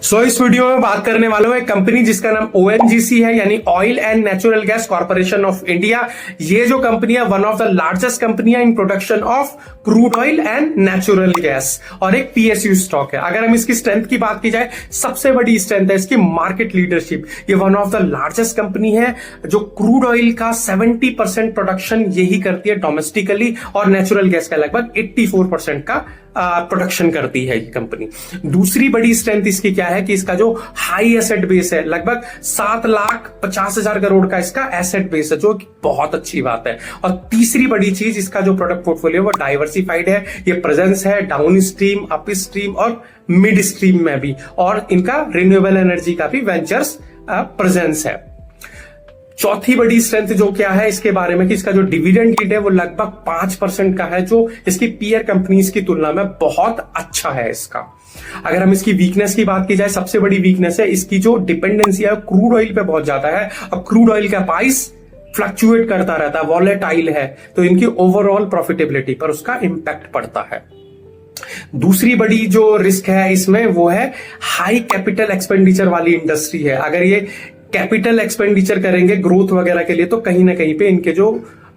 इस वीडियो में बात करने वाला हूं एक कंपनी जिसका नाम ओएनजीसी है, यानी oil and natural gas corporation of India. ये जो कंपनी है one of the largest company है in production of crude oil and natural gas, और एक पीएसयू स्टॉक है। अगर हम इसकी स्ट्रेंथ की बात की जाए, सबसे बड़ी स्ट्रेंथ है इसकी मार्केट लीडरशिप। ये one of the largest company है जो क्रूड ऑयल का 70% प्रोडक्शन यही करती है डोमेस्टिकली, और नेचुरल गैस का लगभग 84% का प्रोडक्शन करती है ये कंपनी। दूसरी बड़ी स्ट्रेंथ इसकी क्या है कि इसका जो हाई एसेट बेस है, लगभग 7,50,000 करोड़ का इसका एसेट बेस है, जो कि बहुत अच्छी बात है। और तीसरी बड़ी चीज, इसका जो प्रोडक्ट पोर्टफोलियो वो डाइवर्सिफाइड है। ये प्रेजेंस है डाउन स्ट्रीम, अप स्ट्रीम और मिड स्ट्रीम में भी, और इनका रिन्यूएबल एनर्जी का भी वेंचर्स प्रेजेंस है। चौथी बड़ी स्ट्रेंथ जो क्या है इसके बारे में कि इसका जो डिविडेंड यील्ड है वो लगभग 5% का है, जो इसकी पीयर कंपनीज की तुलना में बहुत अच्छा है इसका। अगर हम इसकी वीकनेस की बात की जाए, सबसे बड़ी वीकनेस है इसकी जो डिपेंडेंसी है क्रूड ऑयल पे बहुत ज्यादा है, और क्रूड ऑयल का प्राइस फ्लक्चुएट करता रहता है, वॉलेटाइल है, तो इनकी ओवरऑल प्रॉफिटेबिलिटी पर उसका इंपैक्ट पड़ता है। दूसरी बड़ी जो रिस्क है इसमें वो है हाई कैपिटल एक्सपेंडिचर वाली इंडस्ट्री है। अगर ये कैपिटल एक्सपेंडिचर करेंगे ग्रोथ वगैरह के लिए, तो कहीं ना कहीं पे इनके जो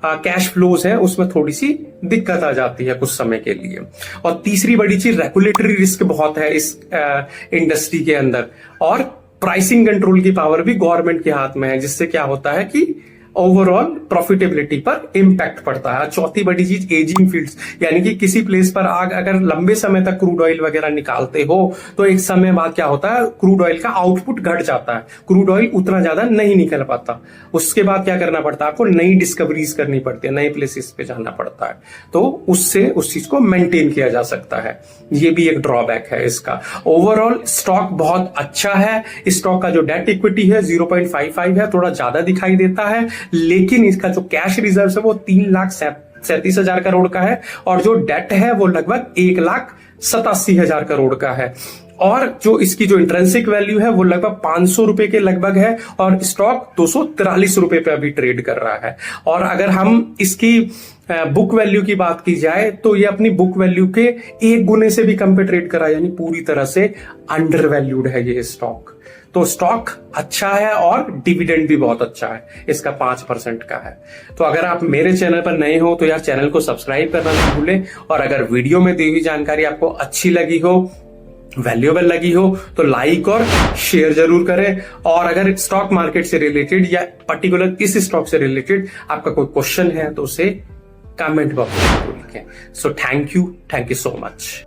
कैश फ्लोज है उसमें थोड़ी सी दिक्कत आ जाती है कुछ समय के लिए। और तीसरी बड़ी चीज, रेगुलेटरी रिस्क बहुत है इस इंडस्ट्री के अंदर, और प्राइसिंग कंट्रोल की पावर भी गवर्नमेंट के हाथ में है, जिससे क्या होता है कि ओवरऑल प्रॉफिटेबिलिटी पर इंपैक्ट पड़ता है। चौथी बड़ी चीज, एजिंग फील्ड्स, यानी कि किसी प्लेस पर आग अगर लंबे समय तक क्रूड ऑयल वगैरह निकालते हो तो एक समय बाद क्या होता है, क्रूड ऑयल का आउटपुट घट जाता है, क्रूड ऑयल उतना ज्यादा नहीं निकल पाता। उसके बाद क्या करना पड़ता है, आपको नई डिस्कवरीज करनी पड़ती है, नए प्लेसेस पे जाना पड़ता है, तो उससे उस चीज को मेंटेन किया जा सकता है। ये भी एक ड्रॉबैक है इसका। ओवरऑल स्टॉक बहुत अच्छा है। स्टॉक का जो डेट इक्विटी है 0.55 है, थोड़ा ज्यादा दिखाई देता है, लेकिन इसका जो कैश रिजर्व है वो 3,37,000 करोड़ का है, और जो डेट है वो लगभग 1,87,000 करोड़ का है। और जो इसकी जो इंट्रिंसिक वैल्यू है वो लगभग 500 रुपए के लगभग है, और स्टॉक 243 रुपए पे अभी ट्रेड कर रहा है। और अगर हम इसकी बुक वैल्यू की बात की जाए तो ये अपनी बुक वैल्यू के 1 गुने से भी कम पे ट्रेड करा, यानी पूरी तरह से अंडर वैल्यूड है ये स्टॉक। तो स्टॉक अच्छा है और डिविडेंड भी बहुत अच्छा है, इसका 5% का है। तो अगर आप मेरे चैनल पर नए हो तो यार चैनल को सब्सक्राइब करना ना भूलें, और अगर वीडियो में दी हुई जानकारी आपको अच्छी लगी हो, वैल्यूएबल लगी हो, तो लाइक और शेयर जरूर करें। और अगर स्टॉक मार्केट से रिलेटेड या पर्टिकुलर इस स्टॉक से रिलेटेड आपका कोई क्वेश्चन है तो उसे कमेंट बॉक्स में लिखें। So thank you so much.